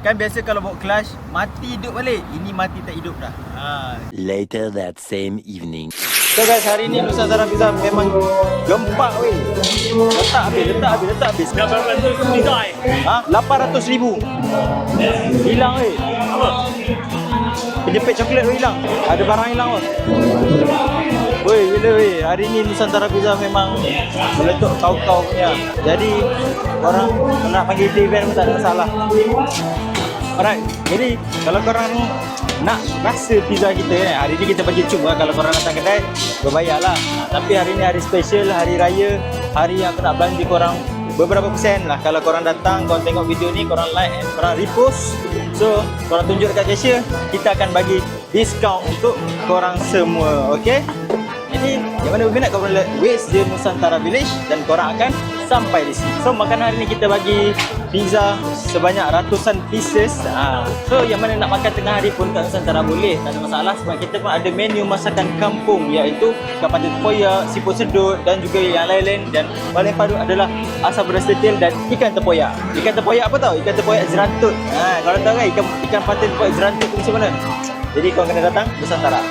Kan biasa kalau bawa clash mati hidup balik. Ini mati tak hidup dah. Later that same evening. So guys, hari ni Nusantara Pizza memang gempak weh. Letak habis. Berapa ratus pizza? 800,000. Hilang weh. Apa? Penjepit coklat tu hilang. Ada barang hilang pun. Weh, gila weh. Hari ni Nusantara Pizza memang meletup kau-kau punya. Jadi, orang nak panggil dia event pun tak ada masalah. Alright, jadi kalau korang nak rasa pizza kita hari ni kita bagi cuma kalau korang datang kedai berbayar lah. Tapi hari ni hari special, hari raya, hari yang aku nak belanja korang beberapa persen lah. Kalau korang datang, korang tengok video ni, korang like and korang repost, so korang tunjuk dekat cashier, kita akan bagi diskaun untuk korang semua. Okay, jadi yang mana berminat korang boleh waste je Nusantara Village dan korang akan sampai di sini. So makan hari ni kita bagi pizza sebanyak ratusan pieces. So yang mana nak makan tengah hari pun kat Nusantara boleh, tak ada masalah sebab kita pun ada menu masakan kampung iaitu ikan pantai tempoyak, siput sedut dan juga yang lain-lain, dan paling padu adalah asam pedas tetel dan ikan tempoyak. Ikan tempoyak apa tau? Ikan tempoyak jerantut. Kalau tahu kan ikan pantai tempoyak jerantut tu macam mana? Jadi korang kena datang Nusantara.